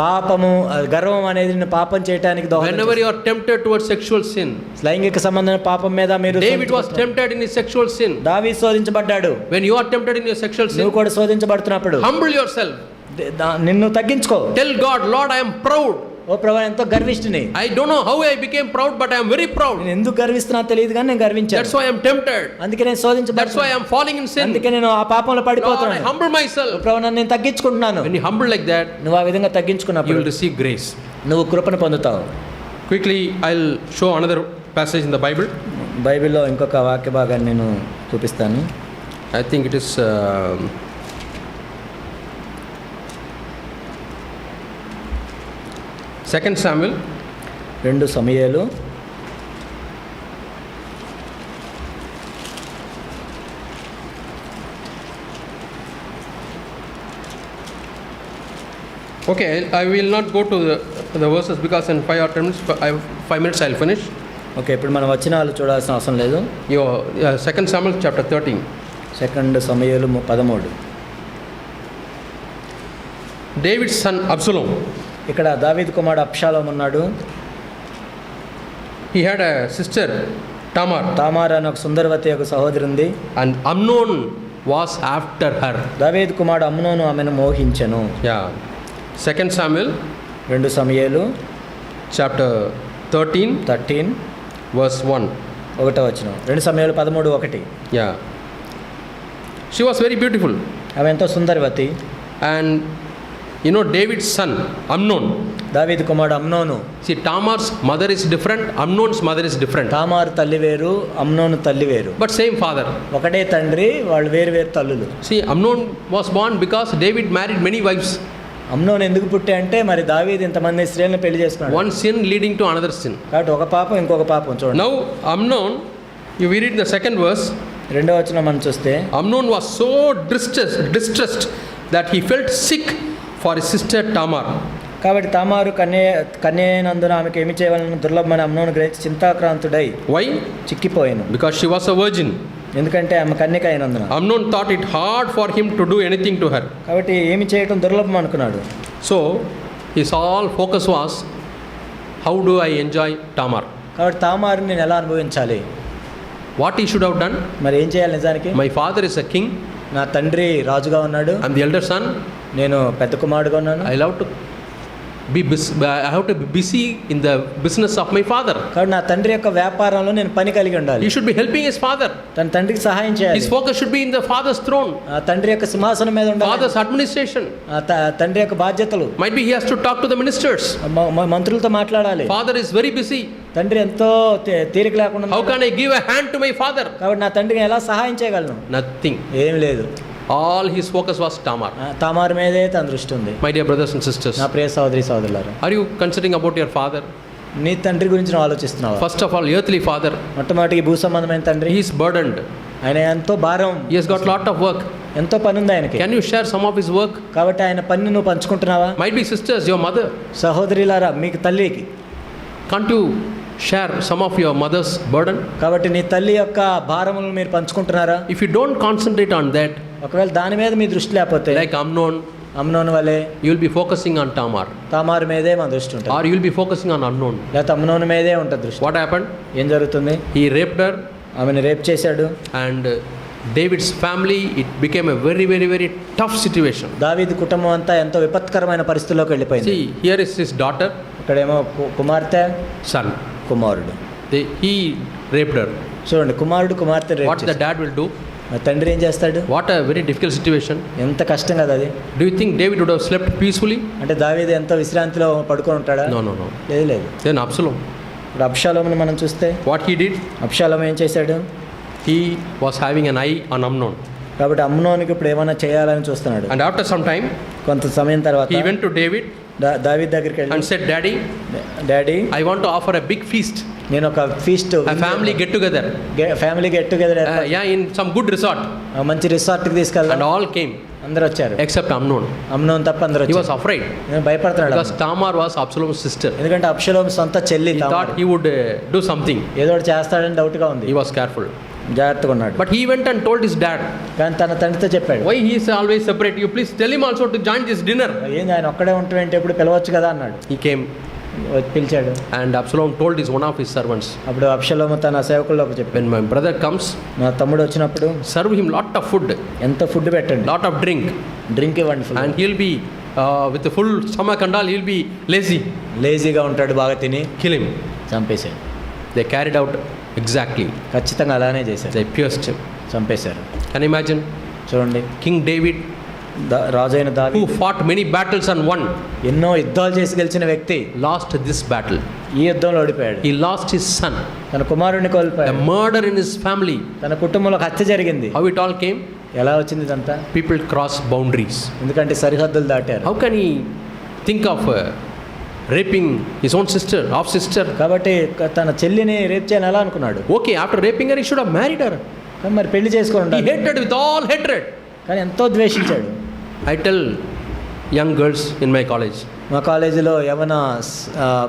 పాపము, గర్వం అనేది నిన్ను పాపం చేయడానికి దోహదం Whenever you are tempted towards sexual sin, చేస్తుంది. లైంగిక సంబంధమైన పాపం మీద మీరు David was tempted in his sexual sin. దావీదు శోధించబడ్డాడు. When you are tempted in your sexual sin, నువ్వు కూడా శోధించబడుతున్నప్పుడు humble yourself. నిన్ను తగ్గించుకో. Tell God, Lord, I am proud. ఓ ప్రభువా, ఎంతో గర్విష్ఠుని. I don't know how I became proud, but I am very proud. నేను ఎందుకు గర్విస్తున్నా తెలియదు కానీ నేను గర్వించాను. That's why I am tempted. అందుకే నేను That's why I శోధించబడుతున్నాను. am falling in sin. అందుకే నేను ఆ పాపంలో Lord, I పడిపోతున్నాను. humble myself. ప్రభువా, నన్ను నేను తగ్గించుకుంటున్నాను. When you humble like that, నువ్వు ఆ విధంగా you తగ్గించుకున్నప్పుడు will receive grace. నువ్వు కృపను పొందుతావు. Quickly, I'll show another passage in the Bible. బైబిల్లో ఇంకొక వాక్య భాగాన్ని నేను చూపిస్తాను. I think it is 2 Samuel 2 Samuel 'Okay, I will not go to the verses because in 5 or 10 minutes, 5 minutes I'll finish. Okay, ఇప్పుడు మనం వచనాలు చూడాల్సిన అవసరం లేదు. Your 2 Samuel chapter 13. 2 Samuel 13. David's son Absalom, ఇక్కడ దావీదు కుమారుడు అబ్షాలోము ఉన్నాడు. he had a sister Tamar, తామార్ అనే ఒక సుందరవతి ఒక సహోదరి ఉంది. and Amnon was after her. దావీదు కుమారుడు అమ్నోను ఆమెను మోహించెను. Yeah. 2 Samuel 2 సమూయేలు chapter 13 verse 1. 1వ వచనం. 2 సమూయేలు 13:1. Yeah. She was very beautiful. ఆమె ఎంతో సుందరవతి. And you know David's son Amnon. దావీదు కుమారుడు అమ్నోను. See, Tamar's mother is different, Amnon's mother is different. తామారు తల్లి వేరు, అమ్నోను తల్లి వేరు. But same father. ఒకటే తండ్రి, వాళ్ళు వేరు వేరు తల్లులు. See, Amnon was born because David married many wives. అమ్నోను ఎందుకు పుట్టే అంటే మరి దావీదు ఇంతమంది స్త్రీలను పెళ్లి చేసుకున్నాడు. One sin leading to another sin. కాబట్టి ఒక పాపం ఇంకొక పాపం చూడండి. Now Amnon, you read the second verse. 2వ వచనం మనం చూస్తే Amnon was so distressed that he felt sick for his sister Tamar. కాబట్టి తామారు కన్య అయినందున ఆమెకు ఏమి చేయవాలని దుర్లభమైన అమ్నోను గ్రహించి చింతాక్రాంతుడై Why? చిక్కిపోయాను. Because she was a virgin. ఎందుకంటే ఆమె కన్యక అయినందున. Amnon thought it hard for him to do anything to her. కాబట్టి ఏమి చేయటం దుర్లభం అనుకున్నాడు. So his all focus was, how do I enjoy Tamar? కాబట్టి తామారుని నేను ఎలా అనుభవించాలి? What he should have done? మరి ఏం చేయాలి నిజానికి? My father is a king. నా తండ్రి రాజుగా ఉన్నాడు. I'm the elder son. నేను పెద్ద కుమారుడుగా ఉన్నాను. I love to I have to be busy in the business of my father. కాబట్టి నా తండ్రి యొక్క వ్యాపారంలో నేను పని కలిగి ఉండాలి. He should be helping his father. తన తండ్రికి సహాయం చేయాలి. His focus should be in the father's throne. ఆ తండ్రి యొక్క సింహాసనం మీద ఉండాలి. Father's administration. తండ్రి యొక్క బాధ్యతలు. Might be he has to talk to the ministers. మంత్రులతో మాట్లాడాలి. Father is very busy. తండ్రి ఎంతో తీరిక లేకుండా. How can I give a hand to my father? కాబట్టి నా తండ్రికి ఎలా సహాయం చేయగలను? Nothing. ఏం లేదు. All his focus was Tamar. తామారు మీదే తన దృష్టి ఉంది. My dear brothers and sisters, నా ప్రియ సహోదరి సహోదరులారా, are you considering about your father? నీ తండ్రి గురించి నువ్వు ఆలోచిస్తున్నావా? First of all, earthly father. మొట్టమొదటికి భూ సంబంధమైన తండ్రి. He is burdened. ఆయన ఎంతో భారం. He has got lot of work. ఎంతో పని ఉంది ఆయనకి. Can you share some of his work? కాబట్టి ఆయన పని నువ్వు పంచుకుంటున్నావా? Might be sisters, your mother. సహోదరిలారా, మీకు తల్లికి Can't you share some of your mother's burden? కాబట్టి నీ తల్లి యొక్క భారములను మీరు పంచుకుంటున్నారా? If you don't concentrate on that, ఒకవేళ దాని మీద మీ దృష్టి లేకపోతే, like అమ్నోను వలె, you will be focusing on Tamar. తామారు మీదే మన దృష్టి ఉంటుంది. Or you will be focusing on unknown. లేకపోతే అమ్నోను మీదే ఉంటుంది దృష్టి. What happened? ఏం జరుగుతుంది? He raped her. ఆమెను రేప్ చేశాడు. And David's family, it became a very, very, very tough situation. దావీదు కుటుంబం అంతా ఎంతో విపత్కరమైన పరిస్థితుల్లోకి వెళ్ళిపోయింది. See, here is his daughter. ఇక్కడేమో కుమార్తె, Son. కుమారుడు. He raped her. చూడండి, కుమారుడు కుమార్తె rape What the dad will do? తండ్రి ఏం చేస్తాడు? What a very difficult situation. ఎంత కష్టం కదా అది. Do you think David would have slept peacefully? అంటే దావీదు ఎంతో విశ్రాంతిలో పడుకొని ఉంటాడా? No. లేదు. Then Absalom. ఇప్పుడు అబ్షాలోముని మనం చూస్తే What he did? అబ్షాలోము ఏం చేశాడు? He was having an eye on Amnon. కాబట్టి అమ్నోనికి ఇప్పుడు ఏమైనా చేయాలని చూస్తున్నాడు. And after some time, కొంత సమయం తర్వాత he went to David దావీదు దగ్గరికి వెళ్ళి and said, Daddy, I want to offer a big feast. నేను ఒక feast, A family get together. Family get together, In some good resort. మంచి రిసార్ట్కి తీసుకెళ్ళాలి. And all came. అందరూ వచ్చారు Except Amnon. అమ్నోన్ తప్ప అందరూ He వచ్చారు. was afraid. నేను భయపడుతున్నాడు. Because Tamar was Absalom's sister. ఎందుకంటే అబ్షాలోము సొంత చెల్లి. He thought he would do something. ఏదో ఒకటి చేస్తాడని డౌట్గా ఉంది. He was careful. జాగ్రత్తగా ఉన్నాడు. But he went and told his dad. కానీ తన తండ్రితో చెప్పాడు. Why he is always separate? You please tell him also to join this dinner. ఏంది ఆయన ఒక్కడే ఉంటాడంటే ఎప్పుడు పిలవచ్చు కదా అన్నాడు. He came. పిలిచాడు. And Absalom told one of his servants. అప్పుడు అబ్షాలోము తన సేవకుల్లోకి చెప్పాడు, When my brother comes, నా తమ్ముడు వచ్చినప్పుడు serve him lot of food, ఎంత ఫుడ్ పెట్టండి, lot of drink, డ్రింక్ ఇవ్వండి. and he'll be with a full stomach and all, he'll be lazy. లేజీగా ఉంటాడు, బాగా తిని. Kill him. చంపేశాడు. They carried out exactly. ఖచ్చితంగా అలానే చేశారు. They pierced him. చంపేశారు. Can you imagine? చూడండి, King David, రాజైన who దావీదు fought many battles and won, ఎన్నో యుద్ధాలు చేసి గెలిచిన వ్యక్తి lost this battle. ఈ యుద్ధంలో ఓడిపోయాడు. He lost his son. తన కుమారుడిని A కోల్పోయాడు. murder in his family. తన కుటుంబంలో హత్య జరిగింది. How it all came? ఎలా వచ్చింది ఇదంతా? People crossed boundaries. ఎందుకంటే సరిహద్దులు దాటారు. How can he think of raping his own sister, half sister? కాబట్టి తన చెల్లిని రేప్ చేయని ఎలా అనుకున్నాడు? Okay, after raping her, he should have married her. కానీ మరి పెళ్లి చేసుకొని He ఉండాలి. hated with all hatred. కానీ ఎంతో ద్వేషించాడు. I tell young girls in my college, మా కాలేజీలో యవన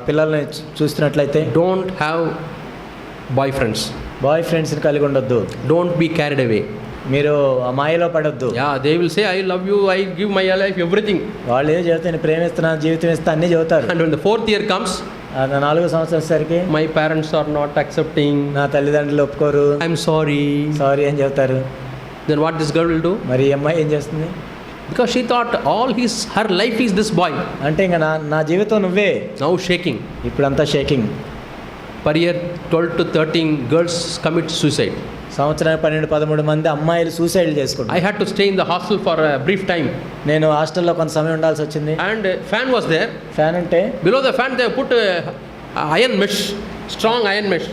పిల్లల్ని చూస్తున్నట్లయితే, don't have boyfriends. బాయ్ ఫ్రెండ్స్ని కలిగి ఉండొద్దు. Don't be carried away. మీరు ఆ మాయలో పడొద్దు. Yeah, they will say, I love you, I give my life, everything. వాళ్ళు ఏదో చెబుతాను, ప్రేమిస్తున్నా, జీవితం ఇస్తా, అన్నీ చెబుతారు. And when the 4th year comes, 4వ సంవత్సరం సరికి my parents are not accepting. నా తల్లిదండ్రులు ఒప్పుకోరు, I'm sorry. సారీ అని చెబుతారు. Then what this girl will do? మరి ఈ అమ్మాయి ఏం చేస్తుంది? Because she thought her life is this boy. అంటే ఇంకా నా జీవితం నువ్వే. Now shaking. ఇప్పుడంతా shaking. Per year 12 to 13 girls commit suicide. సంవత్సరానికి 12-13 మంది అమ్మాయిలు సూసైడ్ చేసుకుంటారు. I had to stay in the hostel for a brief time. నేను హాస్టల్లో కొంత సమయం ఉండాల్సి వచ్చింది. And fan was there. Fan ఉంటే Below the fan they put iron mesh, strong iron mesh.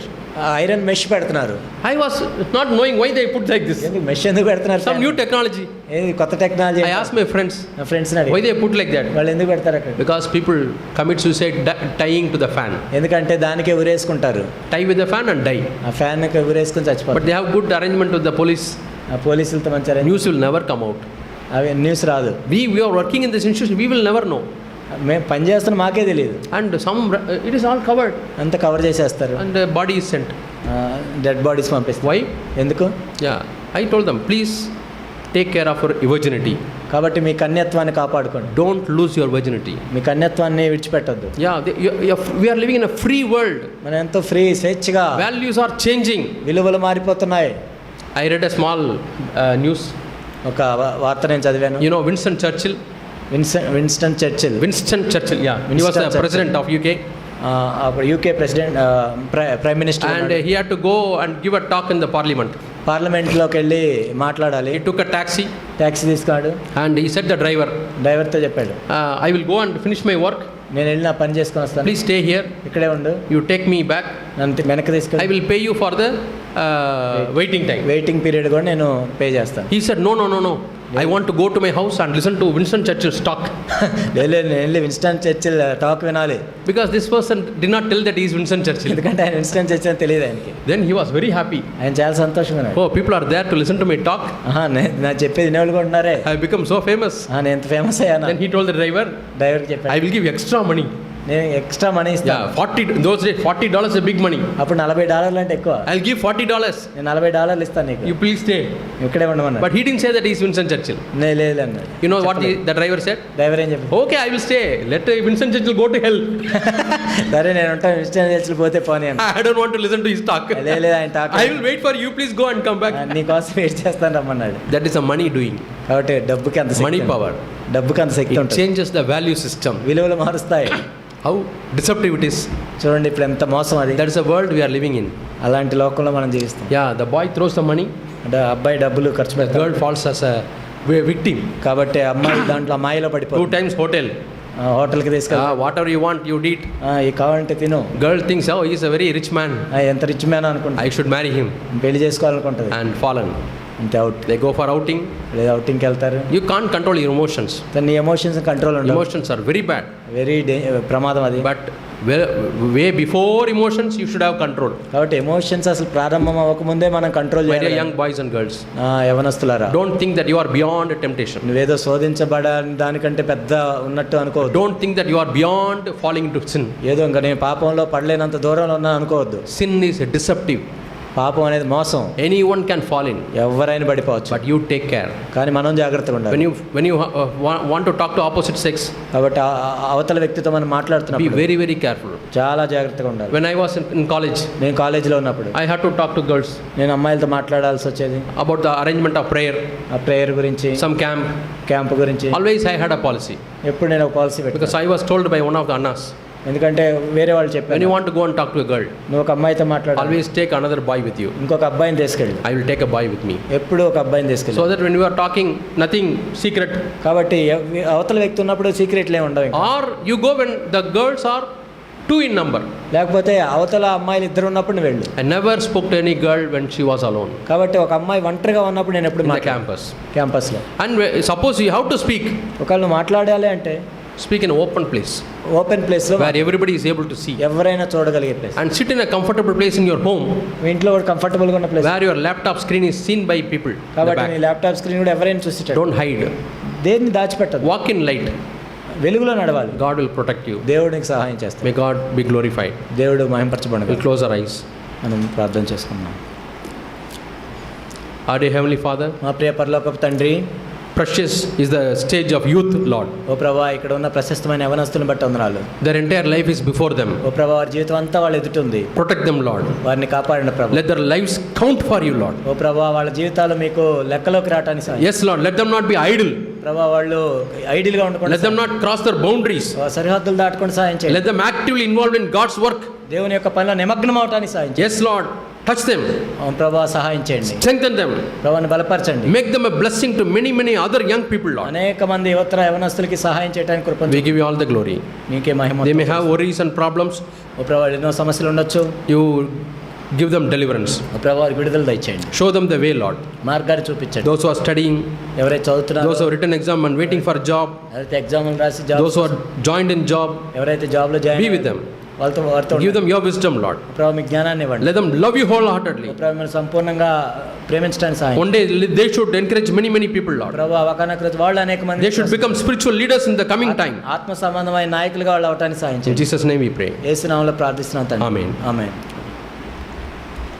Iron mesh పెడుతున్నారు. I was not knowing why they put like this. ఎందుకు mesh ఎందుకు పెడుతున్నారు? Some new technology. ఏది కొత్త technology? I asked my friends, నా ఫ్రెండ్స్ని why అడిగి, they put like that? వాళ్ళు ఎందుకు పెడతారు అక్కడ? Because people commit suicide tying to the fan. ఎందుకంటే దానికే ఉరేసుకుంటారు. Tie with the fan and die. ఆ ఫ్యాన్కి ఉరేసుకుని But చచ్చిపోతారు. they have good arrangement with the police. ఆ పోలీసులతో మంచి arrange- News will never come out. అవి న్యూస్ రాదు. We are working in this institution, we will never know. మేము పని చేస్తున్న మాకే తెలియదు. And it is all covered. అంతా కవర్ చేసేస్తారు. And the body is sent. Dead bodies పంపిస్తారు. Why? ఎందుకు? Yeah, I told them, please take care of your virginity. కాబట్టి మీ కన్యత్వాన్ని కాపాడుకోండి. Don't lose your virginity. Me కన్యత్వాన్ని విడిచిపెట్టొద్దు. Yeah, we are living in a free world. మనం ఎంతో free, స్వేచ్ఛగా. Values are changing. విలువలు మారిపోతున్నాయి. I read a small news. ఒక వార్త నేను చదివాను. You know Winston Churchill. Winston Churchill. Winston Churchill, yeah. He was Winston the Churchill. president of UK. అప్పుడు UK president prime minister And he had to go and give a talk in the parliament. పార్లమెంట్లోకి వెళ్ళి మాట్లాడాలి. He took a taxi taxi తీసుకున్నాడు. and he said the driver, డ్రైవర్తో చెప్పాడు, I will go and finish my work. నేను వెళ్ళి నా పని చేసుకొని వస్తాను, Please stay here. ఇక్కడే ఉండు, You take me back. నన్ను వెనక్కి I తీసుకెళ్ళి will pay you for the waiting time. Waiting period కూడా నేను పే చేస్తాను. He said, no. I want to go to my house and listen to Winston Churchill's talk. లేదు నేను వెళ్ళి Winston Churchill talk వినాలి, Because this person did not tell that he is Winston Churchill. ఎందుకంటే ఆయన Winston Churchill అని తెలియదు ఆయనకి. Then he was very happy. ఆయన చాలా సంతోషంగా ఉన్నాడు. Oh, people are there to listen to my talk. నా చెప్పేది వినేవాళ్ళు కూడా ఉన్నారే, I have become so famous. నేను ఎంత ఫేమస్ అయ్యాను. Then he told the driver, డ్రైవర్కి చెప్పాడు, I will give you extra money. నేను ఎక్స్ట్రా మనీ Yeah, ఇస్తాను. 40, those days $40 is a big money. అప్పుడు $40 అంటే ఎక్కువ. I'll give $40. నేను $40 ఇస్తాను నీకు, You please stay. ఇక్కడే ఉండమన్నాడు. But he didn't say that he is Winston Churchill. లేదు అన్నాడు. You know what the driver said? Driver ఏం చెప్పాడు, Okay, I will stay. Let Winston Churchill go to hell. సరే నేను ఉంటాను, విన్స్టన్ చర్చిల్ పోతే పోనీ అన్న. I don't want to listen to his talk. లేదు ఆయన talk I will wait for you. Please go and come back. నీకోసం wait చేస్తాను రమ్మన్నాడు. That is a money doing. కాబట్టి డబ్బుకి అంత శక్తి Money ఉంటుంది. power. డబ్బుకి అంత శక్తి It ఉంటుంది. changes the value system. విలువలు మారుస్తాయి. How deceptive it is. చూడండి ఇప్పుడు ఎంత మోసం అది. That is the world we are living in. అలాంటి లోకంలో మనం జీవిస్తాం. Yeah, the boy throws the money. అంటే అబ్బాయి డబ్బులు ఖర్చు The పెడతాడు, girl falls as a victim. కాబట్టి అమ్మాయి దాంట్లో అమ్మాయిలో 2 పడిపోతుంది. times hotel. హోటల్కి తీసుకెళ్తా, Whatever you want, you eat. ఈ కావాలంటే తిను. Girl thinks, oh, he is a very rich man. ఎంత రిచ్ మ్యాన్ అనుకుంటా, I should marry him. పెళ్లి చేసుకోవాలనుకుంటుంది, And fallen. అంతే out. They go for outing. లేదా అవుటింగ్కి వెళ్తారు. You can't control your emotions. నీ ఎమోషన్స్ కంట్రోల్ ఉండవు. Emotions are very bad. Very ప్రమాదం అది. But way before emotions, you should have control. కాబట్టి emotions అసలు ప్రారంభం అవ్వకముందే మనం కంట్రోల్ My dear చేయాలి. young boys and girls, యవనస్తులారా, don't think that you are beyond temptation. నువ్వేదో శోధించబడని దానికంటే పెద్ద ఉన్నట్టు అనుకోవద్దు. Don't think that you are beyond falling into sin. ఏదో ఇంకా నేను పాపంలో పడలేనంత దూరంలో ఉన్నా అనుకోవద్దు. Sin is deceptive. పాపం అనేది మోసం, Anyone can fall in, ఎవరైనా పడిపోవచ్చు. but you take care. కానీ మనం జాగ్రత్తగా When ఉండాలి. you want to talk to opposite sex, కాబట్టి అవతల వ్యక్తితో మనం be మాట్లాడుతున్నప్పుడు very, very careful. చాలా జాగ్రత్తగా ఉండాలి. When I was in college, నేను కాలేజీలో ఉన్నప్పుడు I had to talk to girls నేను అమ్మాయిలతో మాట్లాడాల్సి వచ్చేది. about the arrangement of prayer, ఆ ప్రేయర్ గురించి, some camp. క్యాంప్ గురించి. Always I had a policy, ఎప్పుడు నేను ఒక పాలసీ పెట్టాను, because I was told by one of the annas, ఎందుకంటే వేరే వాళ్ళు when చెప్పారు, you want to go and talk to a girl, నువ్వు ఒక అమ్మాయితో మాట్లాడాలి, always take another boy with you. ఇంకొక అబ్బాయిని తీసుకెళ్ళి. I will take a boy with me. ఎప్పుడు ఒక అబ్బాయిని తీసుకెళ్ళి. So that when you are talking, nothing secret. కాబట్టి అవతల వ్యక్తి ఉన్నప్పుడు సీక్రెట్లు ఏమి ఉండవు ఇంకా. Or you go when the girls are 2 in number. లేకపోతే అవతల అమ్మాయిలు ఇద్దరు ఉన్నప్పుడు నువ్వు వెళ్ళు. I never spoke to any girl when she was alone కాబట్టి ఒక అమ్మాయి ఒంటరిగా ఉన్నప్పుడు నేను ఎప్పుడు in the campus. క్యాంపస్లో. And suppose you have to speak, ఒకవేళ నువ్వు మాట్లాడాలి అంటే speak in an open place open ప్లేస్లో, where everybody is able to see. ఎవరైనా చూడగలిగే place. And sit in a comfortable place in your home, మీ ఇంట్లో కూడా కంఫర్టబుల్గా ఉన్న place, where your laptop screen is seen by people in the కాబట్టి back. నీ laptop screen కూడా ఎవరైనా చూసేటట్టు. Don't hide. దేన్ని దాచిపెట్టదు, Walk in light. వెలుగులో నడవాలి. God will protect you. దేవుడు నీకు సహాయం చేస్తాడు. May God be glorified. దేవుడు మహింపరచబడను. We'll close our eyes. మనం ప్రార్థన చేసుకున్నాం. Our dear Heavenly Father, మా ప్రియ పరలోకపు తండ్రి, precious is the stage of youth, Lord. ఓ ప్రభా, ఇక్కడ ఉన్న ప్రశస్తమైన యవనస్తులను బట్టి వందనాలు. Their entire life is before them. ఓ ప్రభా, వారి జీవితం అంతా వాళ్ళ ఎదుట ఉంది. Protect them, Lord. వారిని కాపాడండి ప్రభా. Let their lives count for you, Lord. ఓ ప్రభా, వాళ్ళ జీవితాలు మీకు లెక్కలోకి రావటానికి సహాయం. Yes, Lord. Let them not be idle. ప్రభా, వాళ్ళు ఐడియల్గా ఉండకుండా, Let them not cross their boundaries. సరిహద్దులు దాటుకొని సహాయం చేయండి. Let them actively involved in God's work. దేవుని యొక్క పనిలో నిమగ్నం అవటానికి సహాయం చేయండి. Yes, Lord. Touch them. అవును ప్రభా, సహాయం చేయండి. Strengthen them. ప్రభువుని బలపరచండి. Make them a blessing to many, many other young people, Lord. అనేక మంది యవనస్తులకి సహాయం చేయడానికి కృప. We give you all the glory. నీకే మహిమ. They may have worries and problems. ఓ ప్రభా, ఎన్నో సమస్యలు ఉండొచ్చు. You give them deliverance. ఓ ప్రభా, వారికి విడుదల దయచేయండి. Show them the way, Lord. మార్గాన్ని చూపించండి. Those who are studying, ఎవరైతే చదువుతున్నారో, those who have written exam and waiting for a job, ఎవరైతే ఎగ్జామ్లు రాసి job, those who are joined in job, ఎవరైతే జాబ్లో జాయిన్, be with them. వారితో Give them your wisdom, Lord. ప్రభా, మీ జ్ఞానాన్ని ఇవ్వండి. Let them love you wholeheartedly. ప్రభా, మిమ్మల్ని సంపూర్ణంగా ప్రేమించడానికి సహాయం. One day they should encourage many, many people, Lord. ప్రభా, ఒకనొక వాళ్ళు అనేక మంది They should become spiritual leaders in the coming time. ఆత్మ సంబంధమైన నాయకులుగా వాళ్ళు అవటానికి సహాయం In చేయండి. Jesus' name we pray. యేసు నామములో ప్రార్థిస్తున్నాను తండ్రి. Amen. ఆమేన్.